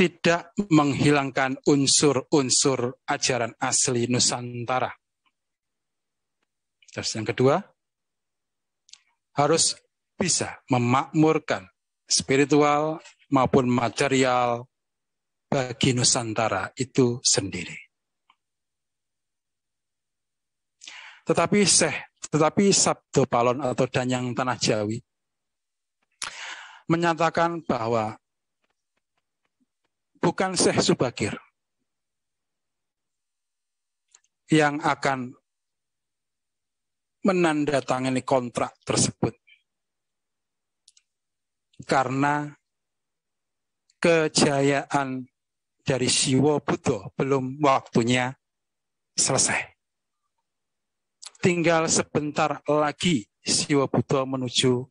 tidak menghilangkan unsur-unsur ajaran asli Nusantara. Terus yang kedua, harus bisa memakmurkan spiritual maupun material bagi Nusantara itu sendiri. Tetapi Sabdo Palon atau Danyang Tanah Jawi menyatakan bahwa bukan Syekh Subagir yang akan menandatangani kontrak tersebut, karena kejayaan dari Siwa Buddha belum waktunya selesai. Tinggal sebentar lagi Siwa Buddha menuju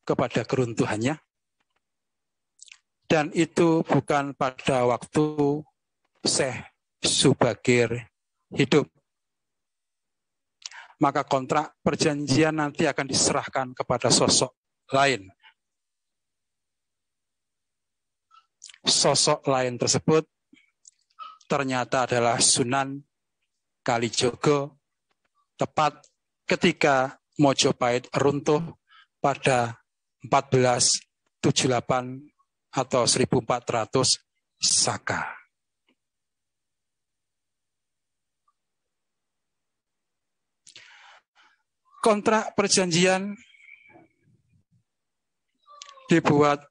kepada keruntuhannya. Dan itu bukan pada waktu Syekh Subagir hidup. Maka kontrak perjanjian nanti akan diserahkan kepada sosok lain. Sosok lain tersebut ternyata adalah Sunan Kalijogo, tepat ketika Mojopahit runtuh pada 1478 atau 1400 Saka. Kontrak perjanjian dibuat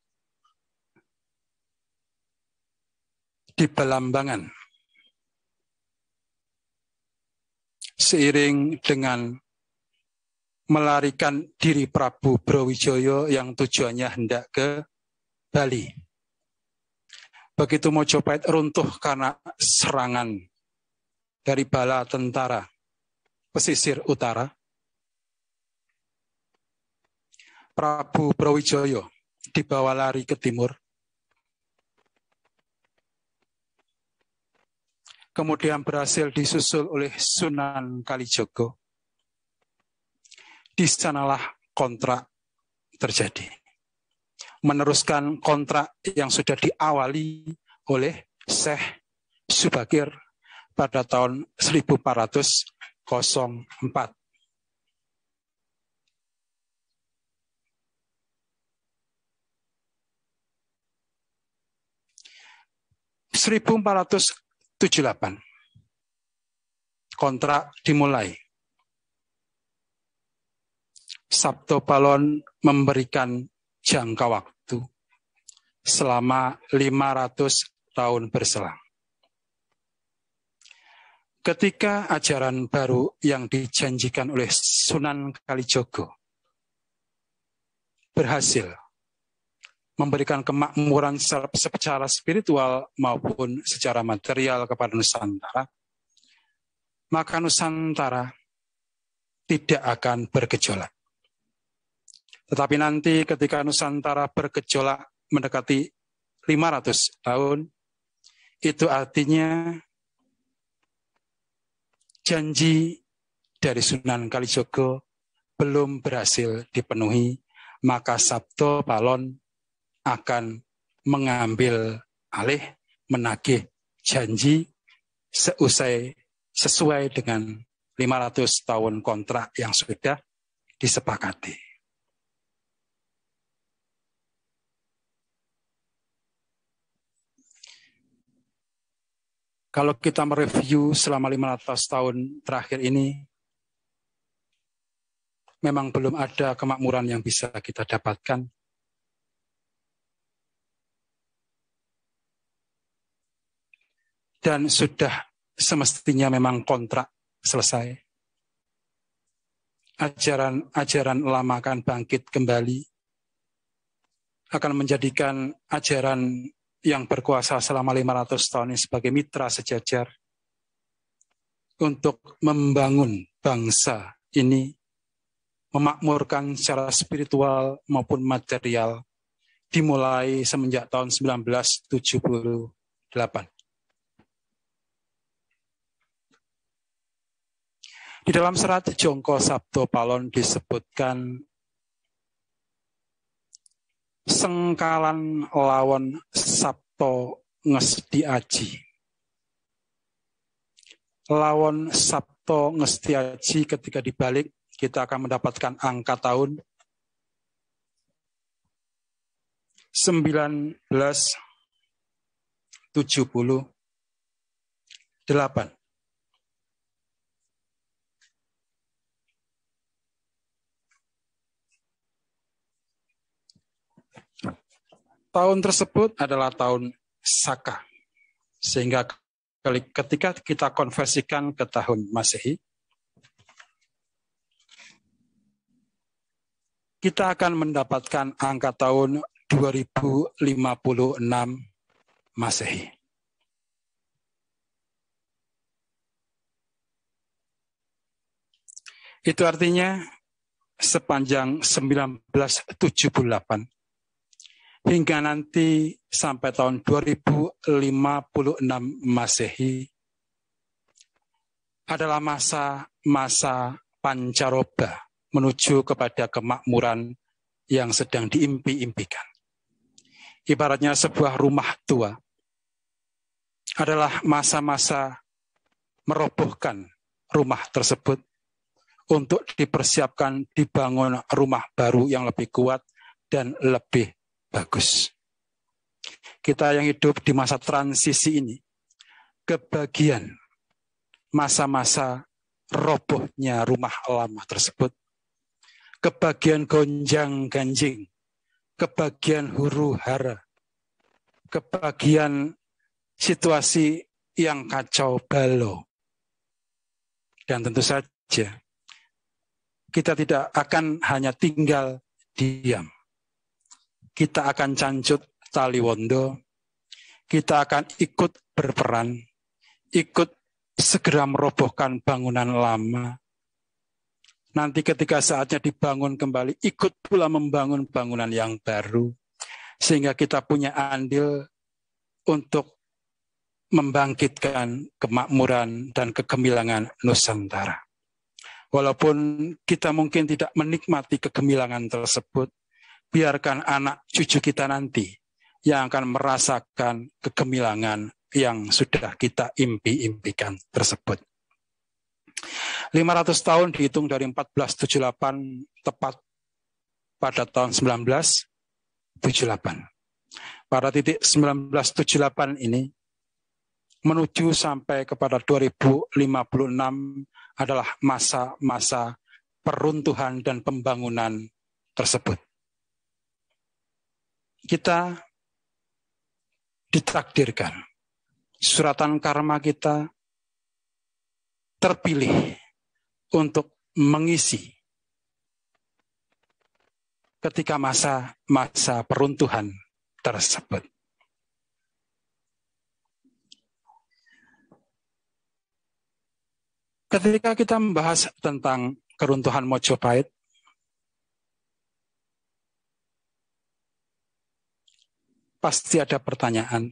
di Belambangan seiring dengan melarikan diri Prabu Brawijaya yang tujuannya hendak ke Bali. Begitu Mojopahit runtuh karena serangan dari bala tentara pesisir utara, Prabu Brawijaya dibawa lari ke timur. Kemudian berhasil disusul oleh Sunan Kalijogo. Di sanalah kontrak terjadi. Meneruskan kontrak yang sudah diawali oleh Syekh Subagir pada tahun 1404. Kontrak dimulai. Sabdo Palon memberikan jangka waktu selama 500 tahun berselang. Ketika ajaran baru yang dijanjikan oleh Sunan Kalijogo berhasil memberikan kemakmuran secara spiritual maupun secara material kepada Nusantara, maka Nusantara tidak akan bergejolak. Tetapi nanti ketika Nusantara bergejolak mendekati 500 tahun, itu artinya janji dari Sunan Kalijogo belum berhasil dipenuhi, maka Sabdo Palon akan mengambil alih, menagih janji sesuai dengan 500 tahun kontrak yang sudah disepakati. Kalau kita mereview selama 500 tahun terakhir ini, memang belum ada kemakmuran yang bisa kita dapatkan. Dan sudah semestinya memang kontrak selesai. Ajaran lama akan bangkit kembali, akan menjadikan ajaran yang berkuasa selama 500 tahun ini sebagai mitra sejajar untuk membangun bangsa ini, memakmurkan secara spiritual maupun material, dimulai semenjak tahun 1978. Di dalam serat Jongko Sabdo Palon disebutkan sengkalan lawon Sabto ngesti aji. Lawon Sabto ngesti aji ketika dibalik kita akan mendapatkan angka tahun 1978. Tahun tersebut adalah tahun Saka. Sehingga ketika kita konversikan ke tahun Masehi, kita akan mendapatkan angka tahun 2056 Masehi. Itu artinya sepanjang 1978 hingga nanti sampai tahun 2056 Masehi adalah masa pancaroba menuju kepada kemakmuran yang sedang diimpi-impikan. Ibaratnya sebuah rumah tua adalah masa-masa merobohkan rumah tersebut untuk dipersiapkan dibangun rumah baru yang lebih kuat dan lebih bagus. Kita yang hidup di masa transisi ini, kebagian masa-masa robohnya rumah lama tersebut, kebagian gonjang-ganjing, kebagian huru-hara, kebagian situasi yang kacau balau. Dan tentu saja, kita tidak akan hanya tinggal diam. Kita akan cancut tali wondo, kita akan ikut berperan, ikut segera merobohkan bangunan lama. Nanti ketika saatnya dibangun kembali, ikut pula membangun bangunan yang baru, sehingga kita punya andil untuk membangkitkan kemakmuran dan kegemilangan Nusantara. Walaupun kita mungkin tidak menikmati kegemilangan tersebut, biarkan anak cucu kita nanti yang akan merasakan kegemilangan yang sudah kita impi-impikan tersebut. 500 tahun dihitung dari 1478 tepat pada tahun 1978. Pada titik 1978 ini menuju sampai kepada 2056 adalah masa-masa peruntuhan dan pembangunan tersebut. Kita ditakdirkan, suratan karma kita terpilih untuk mengisi ketika masa-masa peruntuhan tersebut. Ketika kita membahas tentang keruntuhan Mojopahit, pasti ada pertanyaan.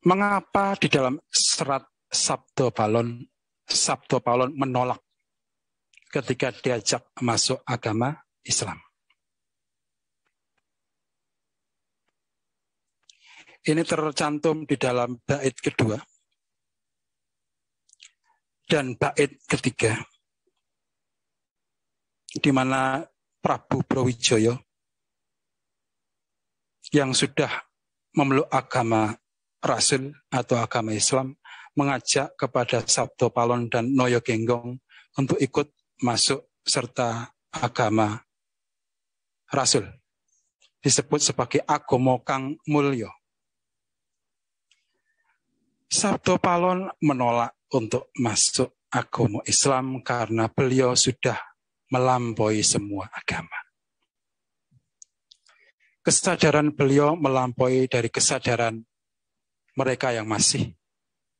Mengapa di dalam serat Sabdo Palon menolak ketika diajak masuk agama Islam? Ini tercantum di dalam bait kedua dan bait ketiga, di mana Prabu Brawijaya yang sudah memeluk agama Rasul atau agama Islam mengajak kepada Sabdo Palon dan Noyo Genggong untuk ikut masuk serta agama Rasul. Disebut sebagai agama kang mulya. Sabdo Palon menolak untuk masuk agama Islam karena beliau sudah melampaui semua agama. Kesadaran beliau melampaui dari kesadaran mereka yang masih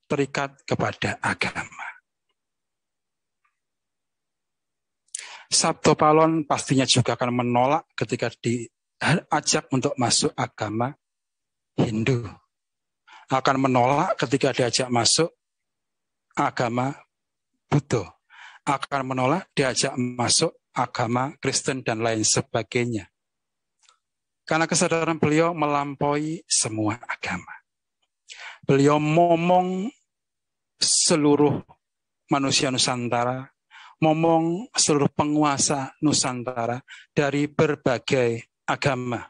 terikat kepada agama. Sabdo Palon pastinya juga akan menolak ketika diajak untuk masuk agama Hindu. Akan menolak ketika diajak masuk agama Buddha. Akan menolak diajak masuk agama Kristen dan lain sebagainya. Karena kesadaran beliau melampaui semua agama. Beliau momong seluruh manusia Nusantara, momong seluruh penguasa Nusantara dari berbagai agama.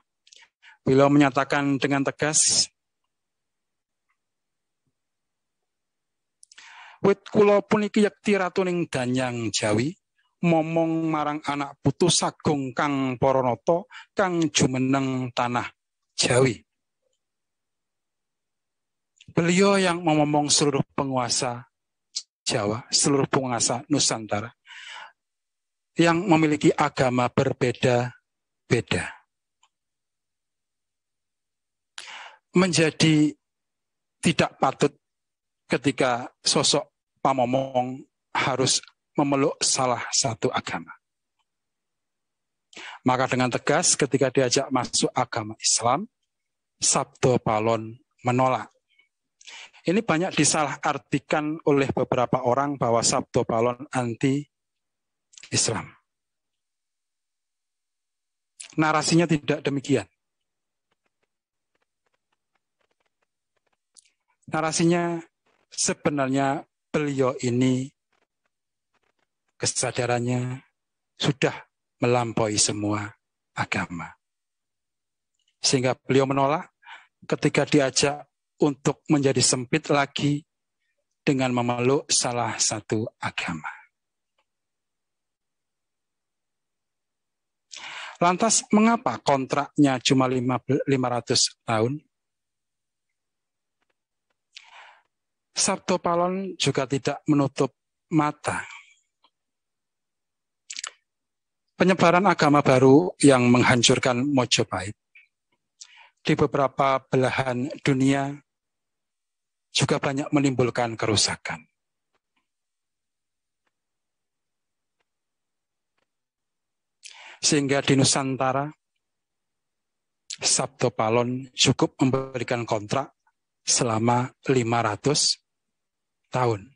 Beliau menyatakan dengan tegas, wit kula puniki yekti ratuning danyang Jawi, momong marang anak putu sagung kang Paranata kang jumeneng tanah Jawi. Beliau yang ngomong seluruh penguasa Jawa, seluruh penguasa Nusantara yang memiliki agama berbeda-beda. Menjadi tidak patut ketika sosok pamomong harus memeluk salah satu agama. Maka dengan tegas ketika diajak masuk agama Islam, Sabdo Palon menolak. Ini banyak disalahartikan oleh beberapa orang bahwa Sabdo Palon anti-Islam. Narasinya tidak demikian. Narasinya sebenarnya beliau ini kesadarannya sudah melampaui semua agama. Sehingga beliau menolak ketika diajak untuk menjadi sempit lagi dengan memeluk salah satu agama. Lantas mengapa kontraknya cuma 500 tahun? Sabdo Palon juga tidak menutup mata. Penyebaran agama baru yang menghancurkan Mojopahit di beberapa belahan dunia juga banyak menimbulkan kerusakan. Sehingga di Nusantara, Sabdo Palon cukup memberikan kontrak selama 500 tahun.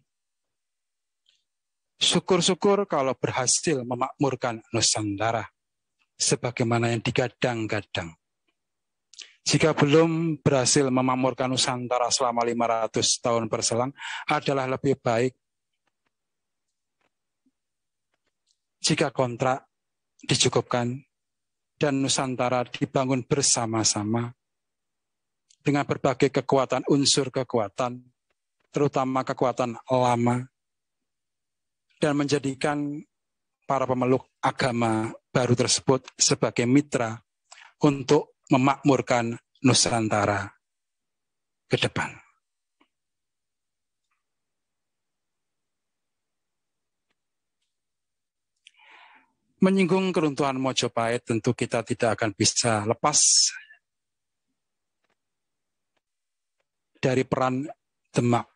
Syukur-syukur kalau berhasil memakmurkan Nusantara sebagaimana yang digadang-gadang. Jika belum berhasil memakmurkan Nusantara selama 500 tahun berselang, adalah lebih baik jika kontrak dicukupkan dan Nusantara dibangun bersama-sama dengan berbagai kekuatan, unsur kekuatan, terutama kekuatan lama, dan menjadikan para pemeluk agama baru tersebut sebagai mitra untuk memakmurkan Nusantara ke depan. Menyinggung keruntuhan Mojopahit, tentu kita tidak akan bisa lepas dari peran Demak.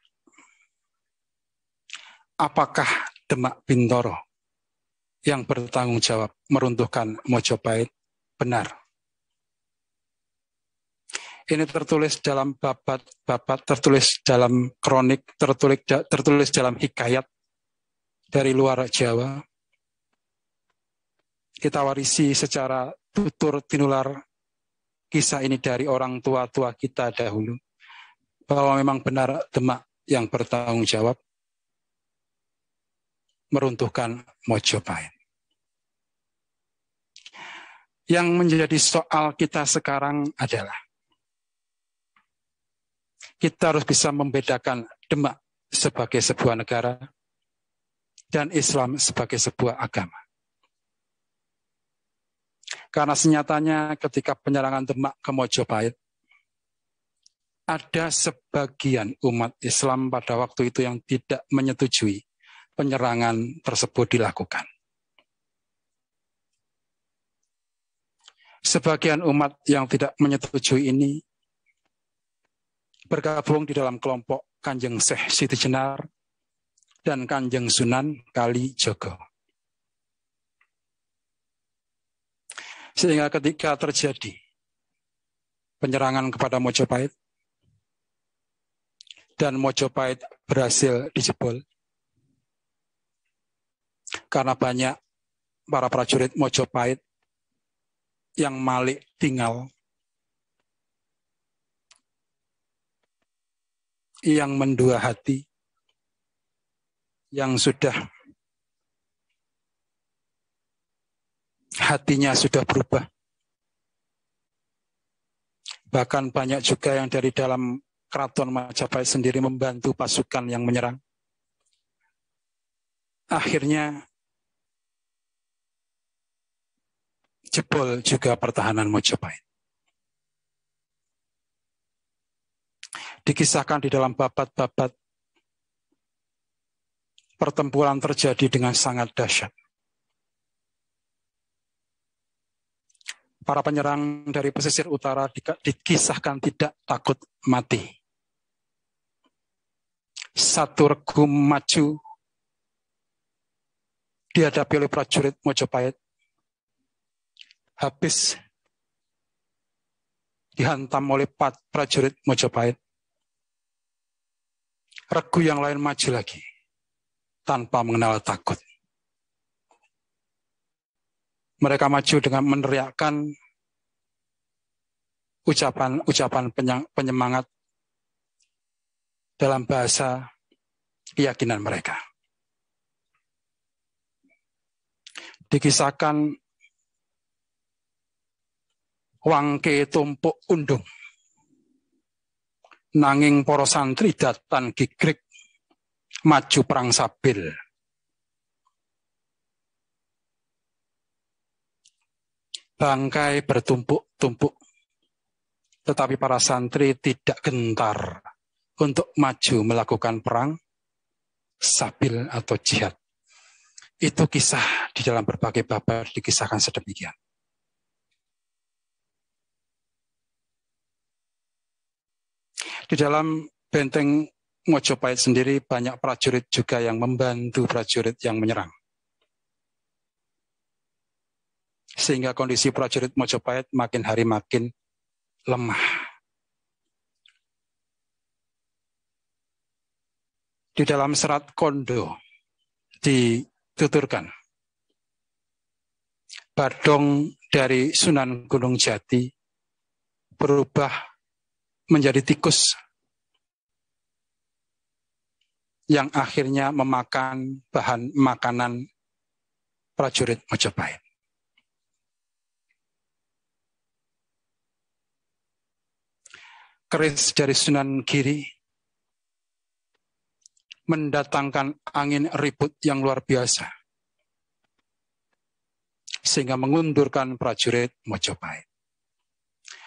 Apakah Demak Bintoro yang bertanggung jawab meruntuhkan Mojopahit? Benar. Ini tertulis dalam babat, tertulis dalam kronik, tertulis dalam hikayat dari luar Jawa. Kita warisi secara tutur tinular kisah ini dari orang tua-tua kita dahulu, bahwa memang benar Demak yang bertanggung jawab meruntuhkan Mojopahit. Yang menjadi soal kita sekarang adalah kita harus bisa membedakan Demak sebagai sebuah negara dan Islam sebagai sebuah agama. Karena senyatanya ketika penyerangan Demak ke Mojopahit, ada sebagian umat Islam pada waktu itu yang tidak menyetujui penyerangan tersebut dilakukan. Sebagian umat yang tidak menyetujui ini bergabung di dalam kelompok Kanjeng Syekh Siti Jenar dan Kanjeng Sunan Kalijogo. Sehingga ketika terjadi penyerangan kepada Mojopahit dan Mojopahit berhasil dijebol, karena banyak para prajurit Mojopahit yang Malik tinggal, yang mendua hati, yang sudah hatinya sudah berubah. Bahkan banyak juga yang dari dalam keraton Majapahit sendiri membantu pasukan yang menyerang. Akhirnya jebol juga pertahanan Majapahit. Dikisahkan di dalam babat-babat, pertempuran terjadi dengan sangat dahsyat. Para penyerang dari pesisir utara dikisahkan tidak takut mati. Satu regu maju dihadapi oleh prajurit Majapahit. Habis dihantam oleh prajurit Majapahit. Regu yang lain maju lagi tanpa mengenal takut. Mereka maju dengan meneriakkan ucapan penyemangat dalam bahasa keyakinan mereka. Dikisahkan wangke tumpuk undung, nanging para santri datan gigrik maju perang sabil. Bangkai bertumpuk-tumpuk, tetapi para santri tidak gentar untuk maju melakukan perang sabil atau jihad. Itu kisah di dalam berbagai bab dikisahkan sedemikian. Di dalam benteng Majapahit sendiri banyak prajurit juga yang membantu prajurit yang menyerang. Sehingga kondisi prajurit Majapahit makin hari makin lemah. Di dalam serat Kondo dituturkan, Badong dari Sunan Gunung Jati berubah menjadi tikus yang akhirnya memakan bahan makanan prajurit Majapahit. Keris dari Sunan Giri mendatangkan angin ribut yang luar biasa, sehingga mengundurkan prajurit Majapahit.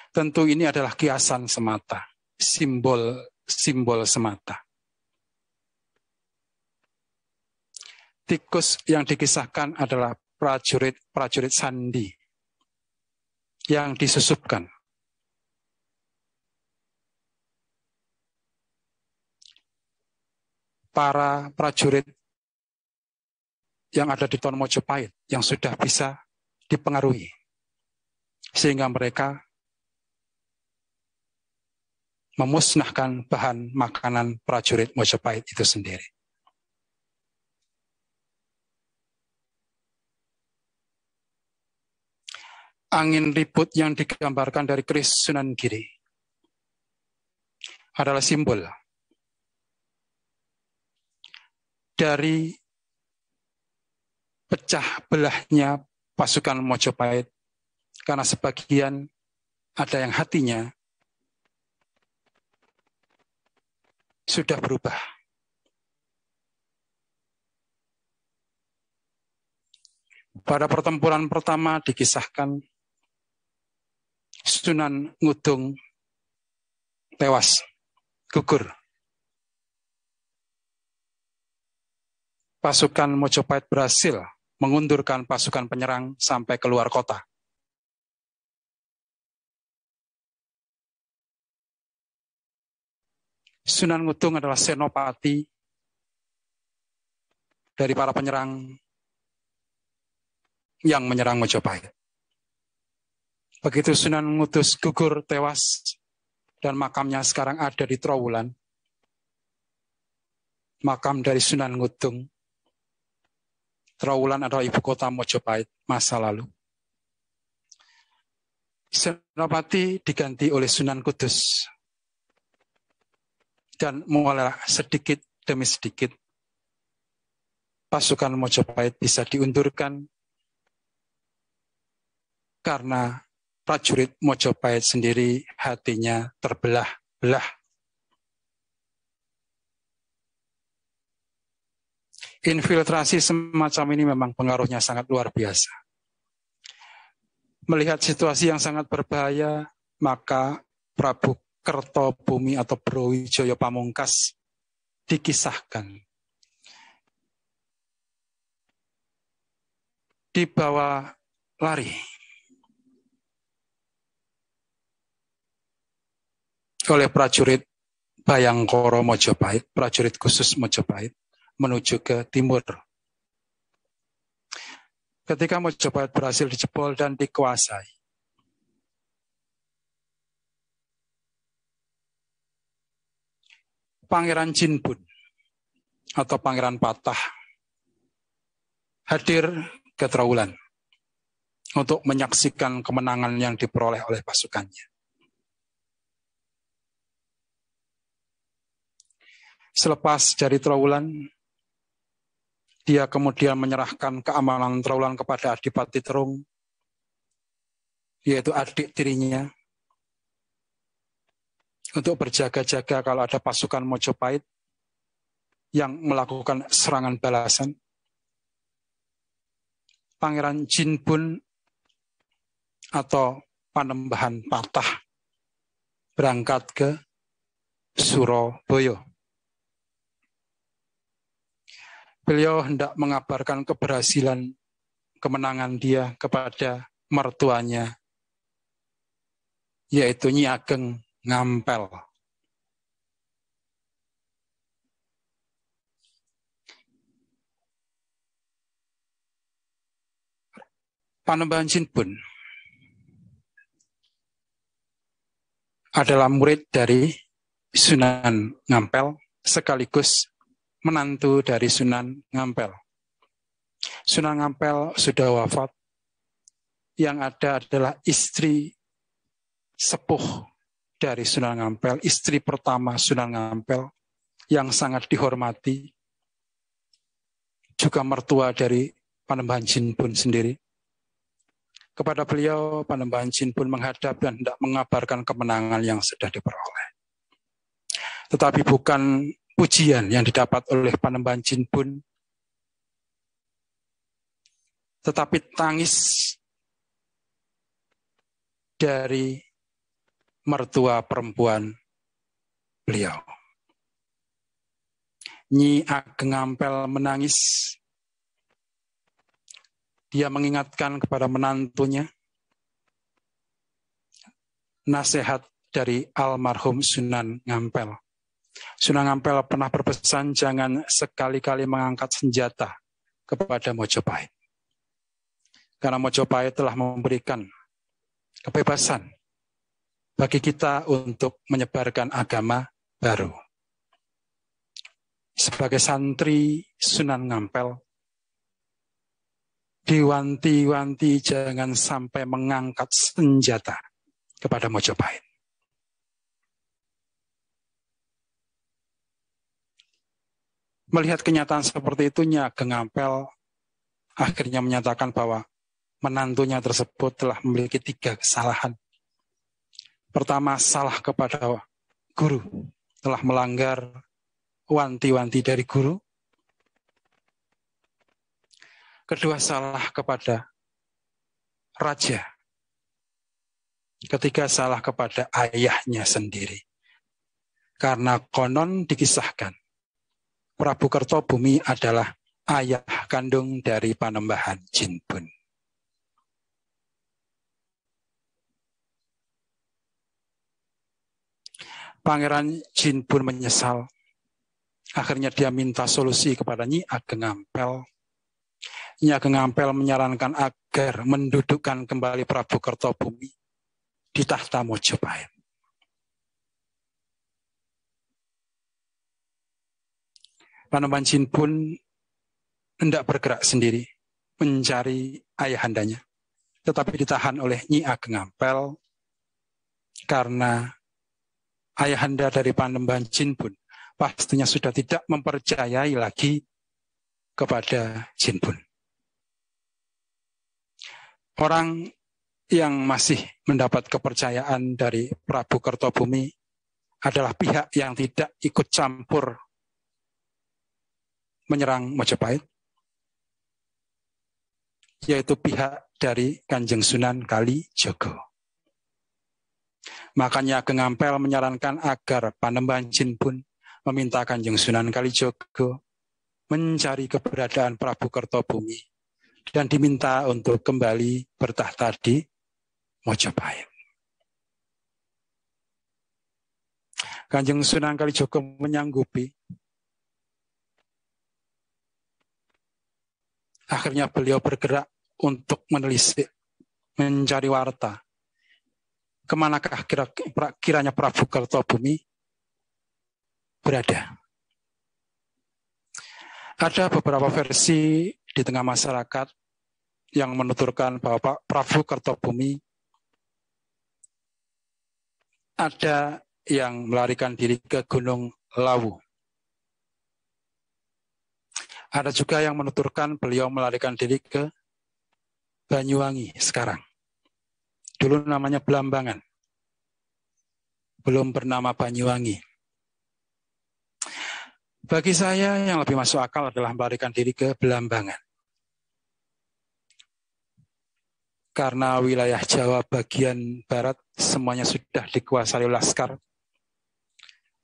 Tentu ini adalah kiasan semata, simbol semata. Tikus yang dikisahkan adalah prajurit sandi yang disusupkan. Para prajurit yang ada di Tono Majapahit yang sudah bisa dipengaruhi, sehingga mereka memusnahkan bahan makanan prajurit Majapahit itu sendiri. Angin ribut yang digambarkan dari keris Sunan Giri adalah simbol dari pecah belahnya pasukan Majapahit, karena sebagian ada yang hatinya sudah berubah. Pada pertempuran pertama dikisahkan Sunan Ngudung tewas, gugur. Pasukan Majapahit berhasil mengundurkan pasukan penyerang sampai keluar kota. Sunan Ngudung adalah senopati dari para penyerang yang menyerang Majapahit. Begitu Sunan Ngudung gugur tewas dan makamnya sekarang ada di Trowulan, makam dari Sunan Ngudung. Trowulan adalah ibu kota Majapahit masa lalu. Senopati diganti oleh Sunan Kudus. Dan mulai sedikit demi sedikit pasukan Mojopahit bisa diundurkan karena prajurit Mojopahit sendiri hatinya terbelah-belah. Infiltrasi semacam ini memang pengaruhnya sangat luar biasa. Melihat situasi yang sangat berbahaya, maka Prabu Kertobumi atau Brawijaya Pamungkas dikisahkan dibawa lari oleh prajurit Bayangkara Mojopahit, prajurit khusus Mojopahit, menuju ke timur. Ketika Mojopahit berhasil dijebol dan dikuasai, Pangeran Jinbun atau Pangeran Patah hadir ke Trowulan untuk menyaksikan kemenangan yang diperoleh oleh pasukannya. Selepas dari Trowulan, dia kemudian menyerahkan keamanan Trowulan kepada Adipati Terung, yaitu adik tirinya, untuk berjaga-jaga kalau ada pasukan Mojopahit yang melakukan serangan balasan. Pangeran Jinbun atau Panembahan Patah berangkat ke Surabaya. Beliau hendak mengabarkan keberhasilan kemenangan dia kepada mertuanya, yaitu Nyi Ageng Ngampel. Panembahan Jinbun adalah murid dari Sunan Ngampel sekaligus menantu dari Sunan Ngampel. Sunan Ngampel sudah wafat. Yang ada adalah istri sepuh dari Sunan Ngampel, istri pertama Sunan Ngampel yang sangat dihormati, juga mertua dari Panembahan Jinbun sendiri. Kepada beliau, Panembahan Jinbun menghadap dan hendak mengabarkan kemenangan yang sudah diperoleh. Tetapi bukan pujian yang didapat oleh Panembahan Jinbun, tetapi tangis dari mertua perempuan beliau. Nyi Ageng Ngampel menangis. Dia mengingatkan kepada menantunya nasihat dari almarhum Sunan Ngampel. Sunan Ngampel pernah berpesan jangan sekali-kali mengangkat senjata kepada Mojopahit. Karena Mojopahit telah memberikan kebebasan bagi kita untuk menyebarkan agama baru. Sebagai santri Sunan Ngampel, diwanti-wanti jangan sampai mengangkat senjata kepada Mojopahit. Melihat kenyataan seperti itu, Nyi Ageng Ngampel akhirnya menyatakan bahwa menantunya tersebut telah memiliki 3 kesalahan. Pertama, salah kepada guru, telah melanggar wanti-wanti dari guru. Kedua, salah kepada raja. Ketiga, salah kepada ayahnya sendiri. Karena konon dikisahkan, Prabu Kertobumi adalah ayah kandung dari Panembahan Jinbun. Pangeran Jinbun menyesal. Akhirnya dia minta solusi kepada Nyi Ageng Ngampel. Nyi Ageng Ngampel menyarankan agar mendudukkan kembali Prabu Kertobumi di tahta Mojopahit. Panembahan Jinbun hendak bergerak sendiri mencari ayahandanya. tetapi ditahan oleh Nyi Ageng Ampel karena ayahanda dari Panembahan Jinbun pastinya sudah tidak mempercayai lagi kepada Jinbun. Orang yang masih mendapat kepercayaan dari Prabu Kertobumi adalah pihak yang tidak ikut campur menyerang Majapahit, yaitu pihak dari Kanjeng Sunan Kalijogo. Makanya Ageng Ampel menyarankan agar Panembahan Jinbun meminta Kanjeng Sunan Kalijogo mencari keberadaan Prabu Kertobumi dan diminta untuk kembali bertahta di Majapahit. Kanjeng Sunan Kalijogo menyanggupi. Akhirnya beliau bergerak untuk menelisik, mencari warta. Kemanakah kiranya Prabu Kertobumi berada? Ada beberapa versi di tengah masyarakat yang menuturkan bahwa Prabu Kertobumi ada yang melarikan diri ke Gunung Lawu. Ada juga yang menuturkan beliau melarikan diri ke Banyuwangi sekarang. Dulu namanya Belambangan. Belum bernama Banyuwangi. Bagi saya yang lebih masuk akal adalah melarikan diri ke Belambangan. Karena wilayah Jawa bagian barat semuanya sudah dikuasai oleh Laskar.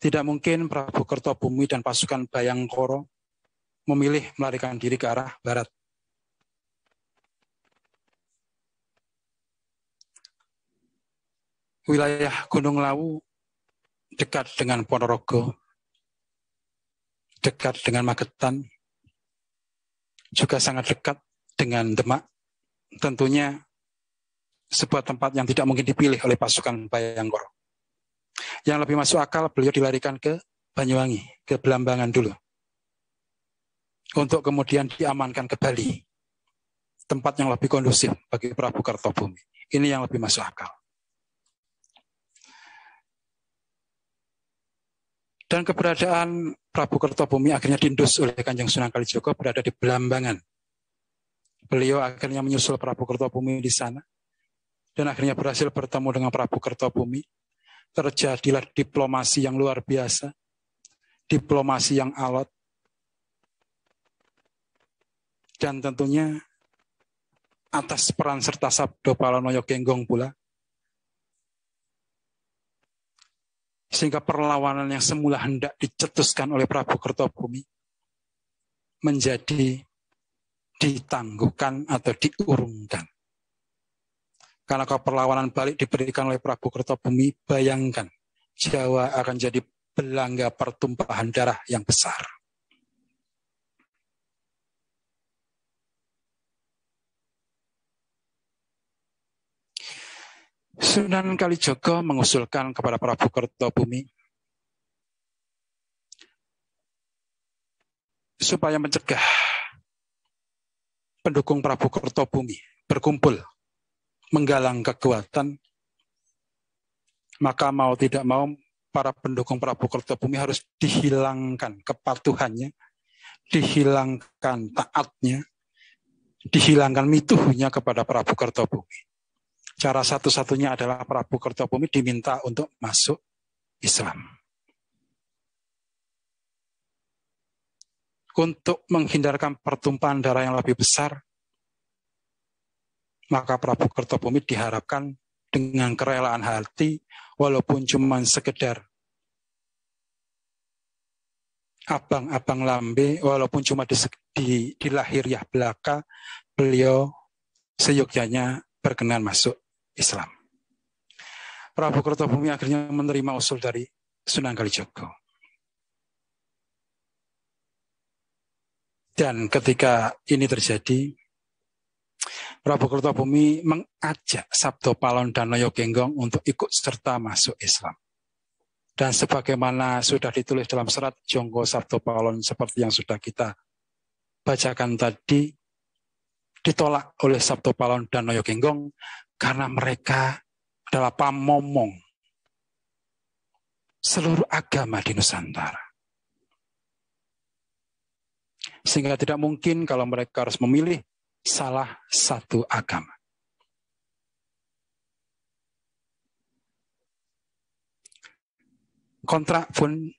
Tidak mungkin Prabu Kertobumi dan pasukan Bayangkara memilih melarikan diri ke arah barat. Wilayah Gunung Lawu dekat dengan Ponorogo, dekat dengan Magetan, juga sangat dekat dengan Demak. Tentunya sebuah tempat yang tidak mungkin dipilih oleh pasukan Bayangkara. Yang lebih masuk akal beliau dilarikan ke Banyuwangi, ke Belambangan dulu. Untuk kemudian diamankan ke Bali. Tempat yang lebih kondusif bagi Prabu Kertobumi. Ini yang lebih masuk akal. Dan keberadaan Prabu Kertobumi akhirnya diindus oleh Kanjeng Sunan Kalijogo berada di Belambangan. Beliau akhirnya menyusul Prabu Kertobumi di sana. Dan akhirnya berhasil bertemu dengan Prabu Kertobumi. Terjadilah diplomasi yang luar biasa. Diplomasi yang alot. Dan tentunya atas peran serta Sabdo Palonoyo Genggong pula. Sehingga perlawanan yang semula hendak dicetuskan oleh Prabu Kertobumi menjadi ditangguhkan atau diurungkan. Karena kalau perlawanan balik diberikan oleh Prabu Kertobumi, bayangkan Jawa akan jadi belangga pertumpahan darah yang besar. Sunan Kalijogo mengusulkan kepada Prabu Kertobumi supaya mencegah pendukung Prabu Kertobumi berkumpul menggalang kekuatan, maka mau tidak mau para pendukung Prabu Kertobumi harus dihilangkan kepatuhannya, dihilangkan taatnya, dihilangkan mituhnya kepada Prabu Kertobumi. Cara satu-satunya adalah Prabu Kertobumi diminta untuk masuk Islam. Untuk menghindarkan pertumpahan darah yang lebih besar, maka Prabu Kertobumi diharapkan dengan kerelaan hati, walaupun cuma sekedar abang-abang lambe, walaupun cuma di lahiriah belaka, beliau seyogyanya berkenan masuk Islam. Prabu Kertobumi akhirnya menerima usul dari Sunan Kalijogo. Dan ketika ini terjadi, Prabu Kertobumi mengajak Sabdo Palon dan Noyo Genggong untuk ikut serta masuk Islam. Dan sebagaimana sudah ditulis dalam serat Jonggo Sabdo Palon seperti yang sudah kita bacakan tadi, ditolak oleh Sabto Palon dan Noyo Genggong karena mereka adalah pamomong seluruh agama di Nusantara. Sehingga tidak mungkin kalau mereka harus memilih salah satu agama. Kontrak pun